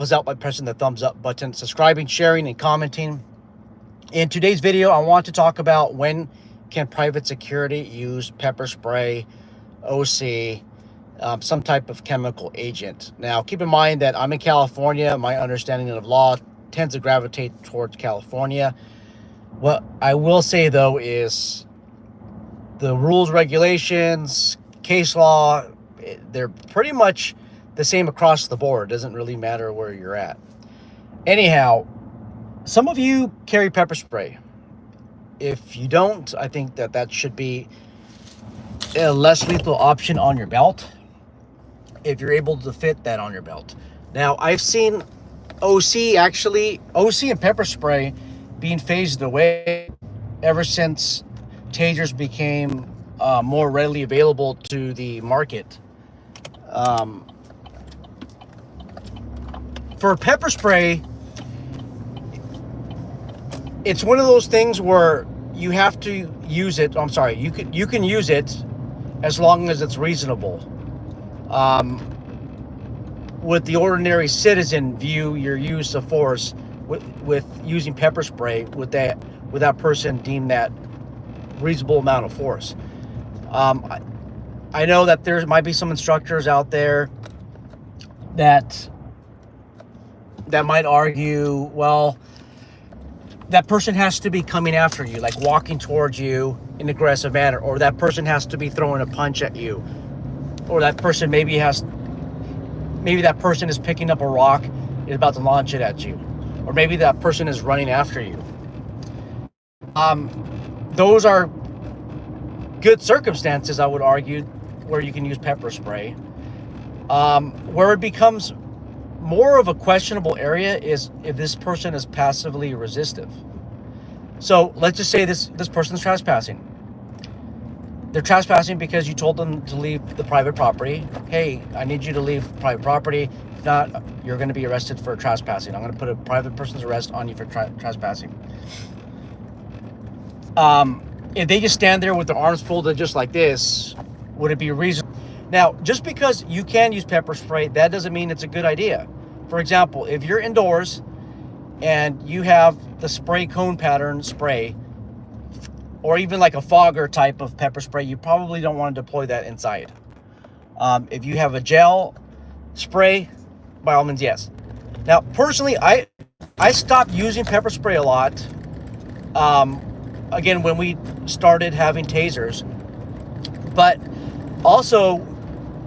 us out by pressing the thumbs up button, subscribing, sharing, and commenting. In today's video, I want to talk about when can private security use pepper spray, OC, some type of chemical agent. Now, keep in mind that I'm in California. My understanding of law tends to gravitate towards California. What I will say, though, is the rules, regulations, case law, they're pretty much the same across the board. It doesn't really matter where you're at. Anyhow, some of you carry pepper spray. If you don't, I think that should be a less lethal option on your belt, if you're able to fit that on your belt. Now, I've seen OC and pepper spray being phased away ever since tasers became more readily available to the market. For pepper spray, it's one of those things where you have to use it. I'm sorry, you can use it as long as it's reasonable. With the ordinary citizen view your use of force with using pepper spray, would that person deem that reasonable amount of force? I know that there might be some instructors out there that might argue, well, that person has to be coming after you, like walking towards you in an aggressive manner, or that person has to be throwing a punch at you, or that person maybe that person is picking up a rock and is about to launch it at you, or maybe that person is running after you. Those are good circumstances, I would argue, where you can use pepper spray. Where it becomes more of a questionable area is if this person is passively resistive. So let's just say this person's trespassing. They're trespassing because you told them to leave the private property. Hey, I need you to leave private property. If not, you're going to be arrested for trespassing. I'm going to put a private person's arrest on you for trespassing. If they just stand there with their arms folded just like this, would it be reasonable? Now, just because you can use pepper spray, that doesn't mean it's a good idea. For example, if you're indoors and you have the spray cone pattern spray, or even like a fogger type of pepper spray, you probably don't want to deploy that inside. If you have a gel spray, by all means, yes. Now, personally, I stopped using pepper spray a lot. Again, when we started having tasers, but also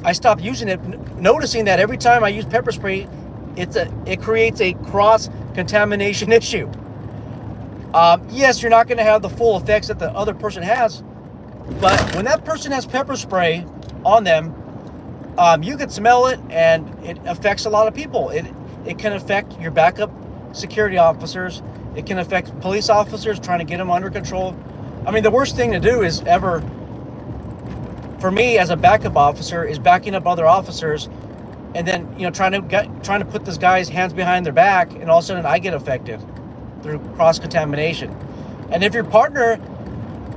I stopped using it, noticing that every time I use pepper spray, it creates a cross-contamination issue. Yes, you're not going to have the full effects that the other person has, but when that person has pepper spray on them, you can smell it, and it affects a lot of people. It can affect your backup security officers. It can affect police officers trying to get them under control. I mean, the worst thing to do is ever, for me as a backup officer, is backing up other officers, and then trying to put this guy's hands behind their back, and all of a sudden I get affected through cross-contamination. And if your partner,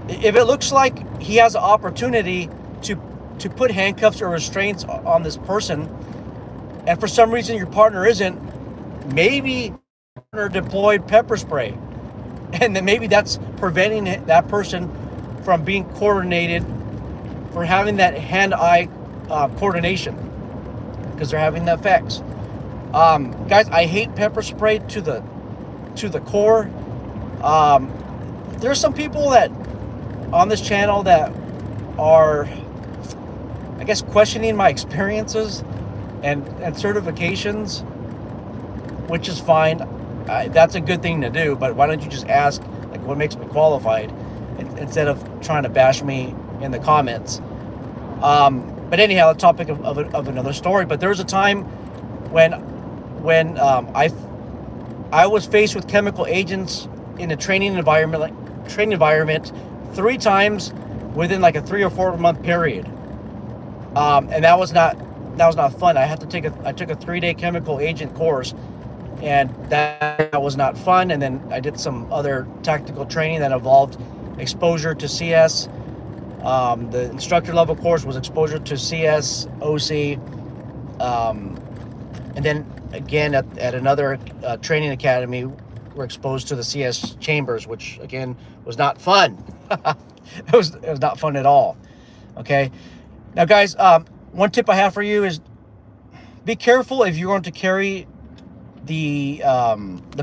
if it looks like he has an opportunity to put handcuffs or restraints on this person, and for some reason your partner isn't, maybe partner deployed pepper spray, and then maybe that's preventing that person from being coordinated, for having that hand-eye coordination, because they're having the effects. Guys, I hate pepper spray to the core. There's some people that on this channel that are, I guess, questioning my experiences and certifications, which is fine. That's a good thing to do, but why don't you just ask, like, what makes me qualified, instead of trying to bash me in the comments. But anyhow, the topic of another story. But there was a time when I was faced with chemical agents in a training environment 3 times within like a 3 or 4 month period, and that was not fun. I took a 3-day chemical agent course, and that was not fun. And then I did some other tactical training that involved exposure to CS. The instructor level course was exposure to CS, OC, and then again, at another training academy, were exposed to the CS chambers, which again was not fun. It was not fun at all. Okay, now guys, one tip I have for you is be careful if you're going to carry the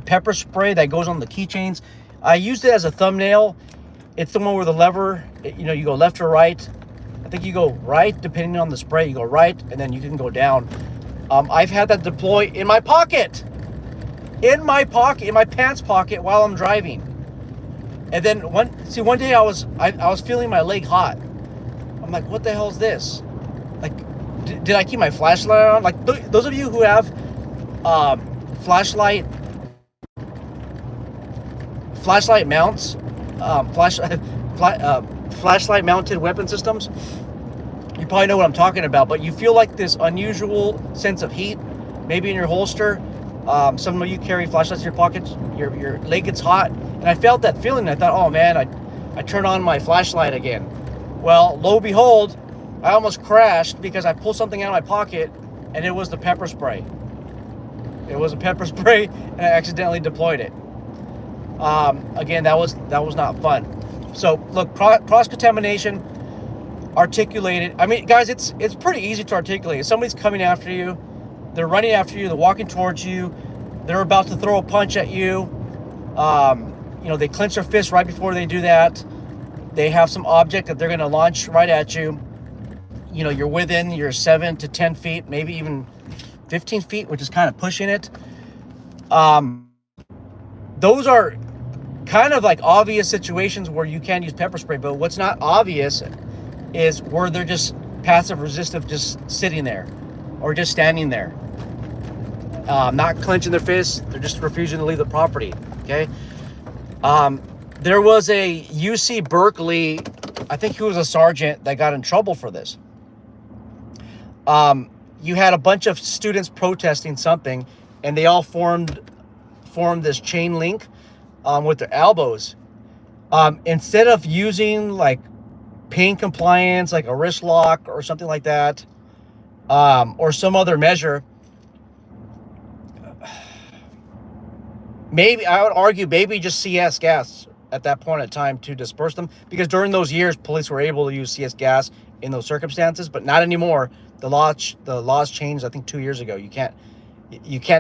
pepper spray that goes on the keychains. I used it as a thumbnail. It's the one where the lever, you go left or right. I think you go right, depending on the spray. You go right, and then you can go down. I've had that deploy in my pocket, in my pants pocket while I'm driving. And then one day I was feeling my leg hot. I'm like, what the hell is this? Like, did I keep my flashlight on? Like, those of you who have flashlight mounts, flashlight mounted weapon systems, you probably know what I'm talking about. But you feel like this unusual sense of heat, maybe in your holster. Some of you carry flashlights in your pockets. Your leg gets hot, and I felt that feeling. I thought, oh man, I turned on my flashlight again. Well, lo and behold, I almost crashed because I pulled something out of my pocket, and it was the pepper spray. It was a pepper spray, and I accidentally deployed it. Again, that was not fun. So look, cross contamination, articulated. I mean, guys, it's pretty easy to articulate. If somebody's coming after you, they're running after you, they're walking towards you, they're about to throw a punch at you. They clench their fist right before they do that. They have some object that they're going to launch right at you. You're within your 7 to 10 feet, maybe even 15 feet, which is kind of pushing it. Those are kind of like obvious situations where you can use pepper spray, but what's not obvious is where they're just passive resistive, just sitting there or just standing there, not clenching their fists. They're just refusing to leave the property. Okay. There was a UC Berkeley, I think he was a sergeant, that got in trouble for this. You had a bunch of students protesting something, and they all formed this chain link with their elbows. Instead of using like pain compliance, like a wrist lock or something like that, or some other measure, maybe I would argue just CS gas at that point in time to disperse them, because during those years police were able to use CS gas in those circumstances, but not anymore. The laws changed, I think 2 years ago. You can't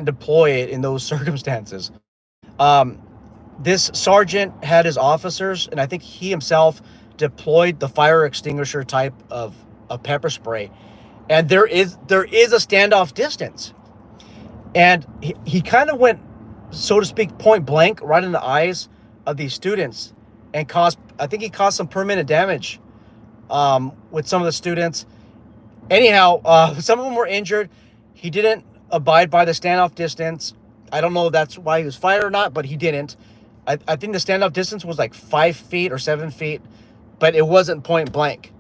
deploy it in those circumstances. This sergeant had his officers, and I think he himself deployed the fire extinguisher type of pepper spray, and there is a standoff distance, and he kind of went, so to speak, point blank right in the eyes of these students, and I think he caused some permanent damage with some of the students. Anyhow, some of them were injured. He didn't abide by the standoff distance. I don't know if that's why he was fired or not, but he didn't. I think the standoff distance was like 5 feet or 7 feet, but it wasn't point blank.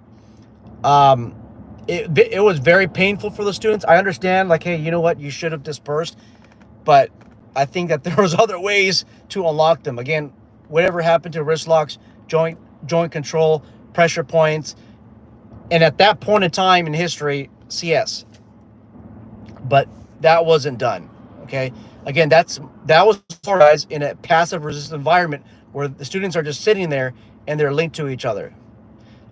It was very painful for the students. I understand, like, hey, you know what? You should have dispersed, but I think that there was other ways to unlock them. Again, whatever happened to wrist locks, joint control, pressure points, and at that point in time in history, CS. But that wasn't done. Okay. Again, that was guys in a passive resistant environment where the students are just sitting there and they're linked to each other.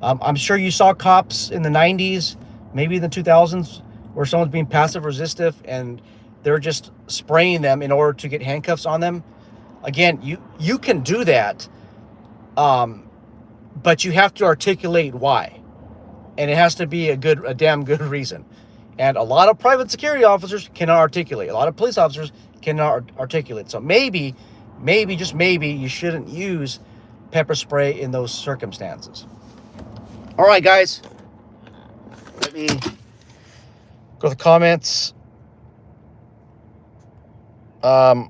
I'm sure you saw cops in the 90s, maybe in the 2000s, where someone's being passive resistive and they're just spraying them in order to get handcuffs on them. Again, you can do that, but you have to articulate why, and it has to be a damn good reason. And a lot of private security officers cannot articulate. A lot of police officers cannot articulate. So maybe, just maybe, you shouldn't use pepper spray in those circumstances. All right, guys. Let me go to the comments. Yeah,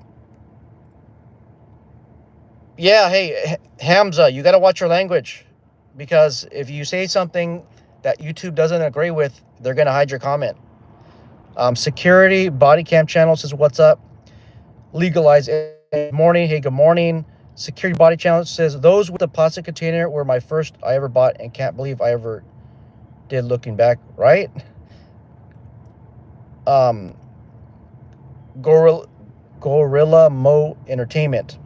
hey, Hamza, you got to watch your language, because if you say something that YouTube doesn't agree with, they're going to hide your comment. Security Body Cam Channel says, what's up? Legalize good morning. Hey, good morning. Security Body Channel says, those with the plastic container were my first I ever bought, and can't believe I ever did looking back, right? Gorilla, Gorilla Mo Entertainment.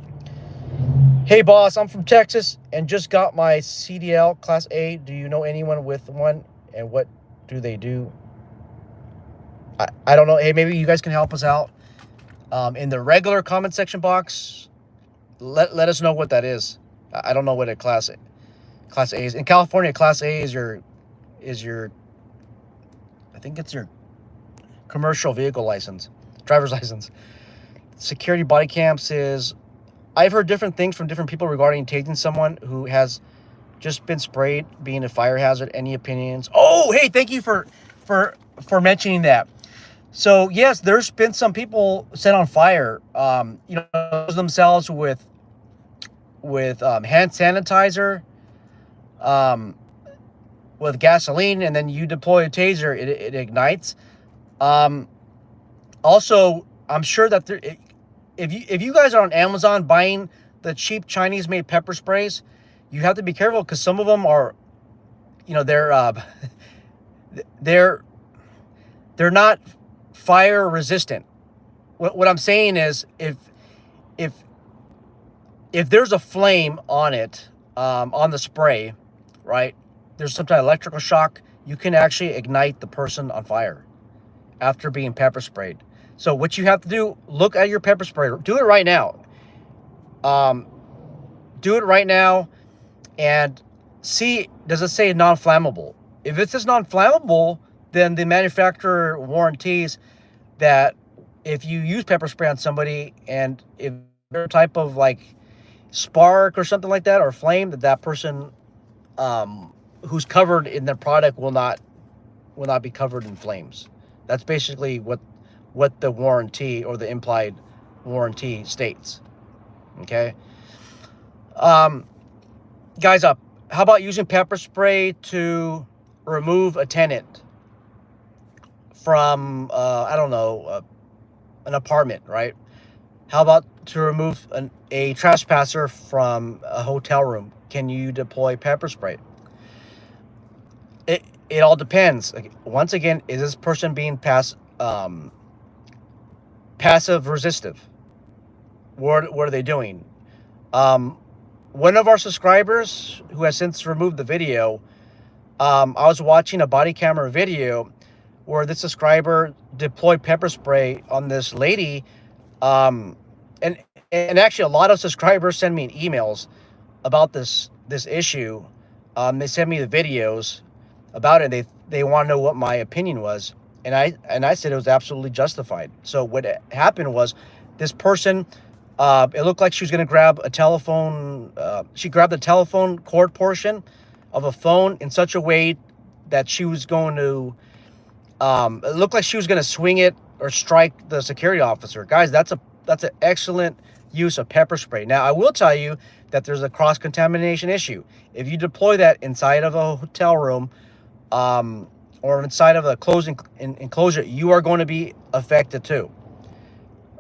Hey boss, I'm from Texas and just got my CDL Class A. Do you know anyone with one, and what do they do? I don't know. Hey, maybe you guys can help us out. In the regular comment section box, let us know what that is. I don't know what a Class A is. In California, Class A is your I think it's your commercial vehicle license, driver's license. Security body cams is, I've heard different things from different people regarding tasing someone who has just been sprayed being a fire hazard. Any opinions? Oh, hey, thank you for mentioning that. So yes, there's been some people set on fire, themselves with hand sanitizer, um, with gasoline, and then you deploy a taser, it ignites. Um, Also, I'm sure that if you guys are on Amazon buying the cheap Chinese made pepper sprays, you have to be careful because some of them are, they're they're they're not fire resistant. What I'm saying is, if if there's a flame on it, on the spray, right? There's some type of electrical shock. You can actually ignite the person on fire after being pepper sprayed. So what you have to do, look at your pepper spray. Do it right now. Um, do it right now and see, does it say non-flammable? If it says non-flammable, then the manufacturer warranties that if you use pepper spray on somebody and if there's a type of like spark or something like that, or flame, that person who's covered in the product will not be covered in flames. That's basically what the warranty or the implied warranty states. Okay. Um, Guys up. How about using pepper spray to remove a tenant from, I don't know, an apartment, right? How about to remove a trespasser from a hotel room? Can you deploy pepper spray? It all depends. Once again, is this person being passive resistive? What are they doing? One of our subscribers who has since removed the video, I was watching a body camera video where this subscriber deployed pepper spray on this lady, um, and and actually a lot of subscribers send me emails about this issue. They send me the videos about it. They want to know what my opinion was, and I said it was absolutely justified. So what happened was, this person, it looked like she was going to grab a telephone. She grabbed the telephone cord portion of a phone in such a way that she was going to. It looked like she was going to swing it or strike the security officer. Guys, that's an excellent use of pepper spray. Now, I will tell you that there's a cross contamination issue. If you deploy that inside of a hotel room, or inside of a closing enclosure, you are going to be affected too.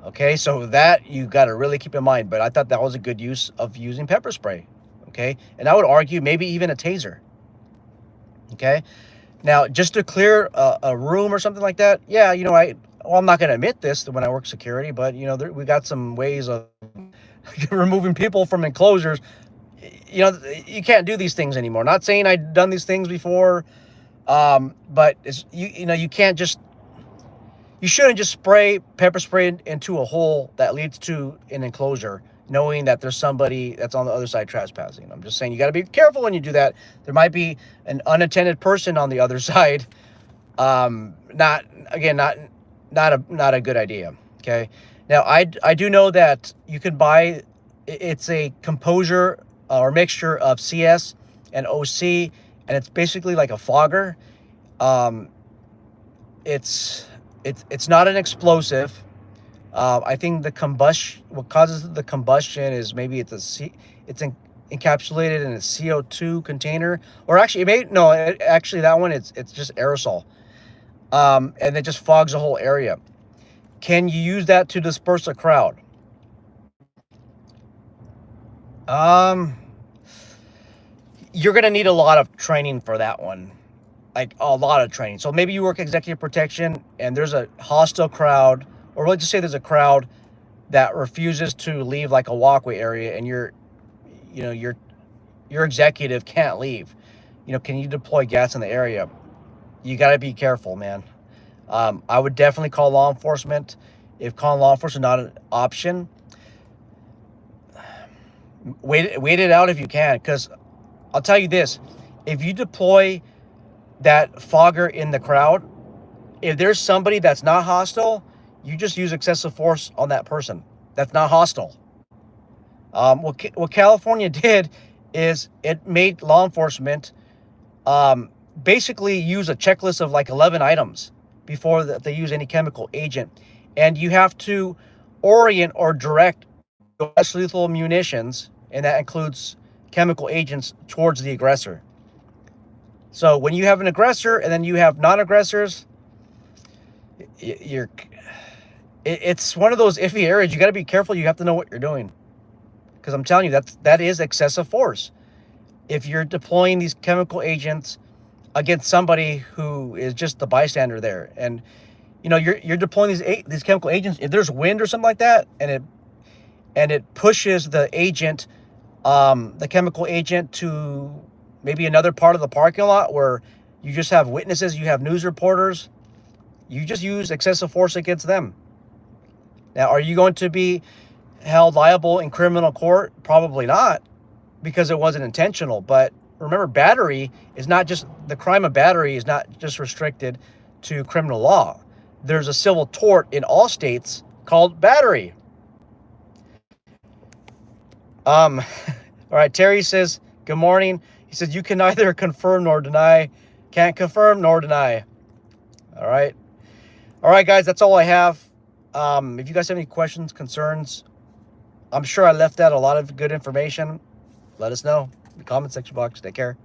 Okay, so that you got to really keep in mind. But I thought that was a good use of using pepper spray. Okay, and I would argue maybe even a taser. Okay, now just to clear a room or something like that, yeah, I'm not going to admit this when I work security, but we got some ways of removing people from enclosures. You can't do these things anymore. Not saying I've done these things before, but you can't just. You shouldn't just spray pepper spray into a hole that leads to an enclosure, knowing that there's somebody that's on the other side trespassing. I'm just saying you got to be careful when you do that. There might be an unattended person on the other side. Not a good idea. Okay. Now I do know that you can buy. It's a composure or mixture of CS and OC, and it's basically like a fogger. It's not an explosive. I think what causes the combustion is maybe it's encapsulated in a CO2 container, or actually actually that one it's just aerosol, and it just fogs the whole area. Can you use that to disperse a crowd? Um, you're gonna need a lot of training for that one. Like a lot of training. So maybe you work executive protection and there's a hostile crowd or let's just say there's a crowd that refuses to leave like a walkway area, and your executive can't leave. Can you deploy gas in the area? You got to be careful, man. I would definitely call law enforcement. If calling law enforcement is not an option, wait it out if you can. Because I'll tell you this: if you deploy that fogger in the crowd, if there's somebody that's not hostile, you just use excessive force on that person that's not hostile. What California did is it made law enforcement basically use a checklist of like 11 items before they use any chemical agent. And you have to orient or direct less lethal munitions, and that includes chemical agents, towards the aggressor. So when you have an aggressor and then you have non-aggressors, it's one of those iffy areas. You got to be careful. You have to know what you're doing, because I'm telling you that is excessive force. If you're deploying these chemical agents against somebody who is just the bystander there, and you're deploying these chemical agents, if there's wind or something like that, and it pushes the agent, the chemical agent, to maybe another part of the parking lot where you just have witnesses, you have news reporters, you just use excessive force against them. Now, are you going to be held liable in criminal court? Probably not, because it wasn't intentional. But remember, the crime of battery is not just restricted to criminal law. There's a civil tort in all states called battery. All right, Terry says, good morning. He says, you can neither confirm nor deny. Can't confirm nor deny. All right, guys, that's all I have. If you guys have any questions, concerns, I'm sure I left out a lot of good information. Let us know in the comment section box. Take care.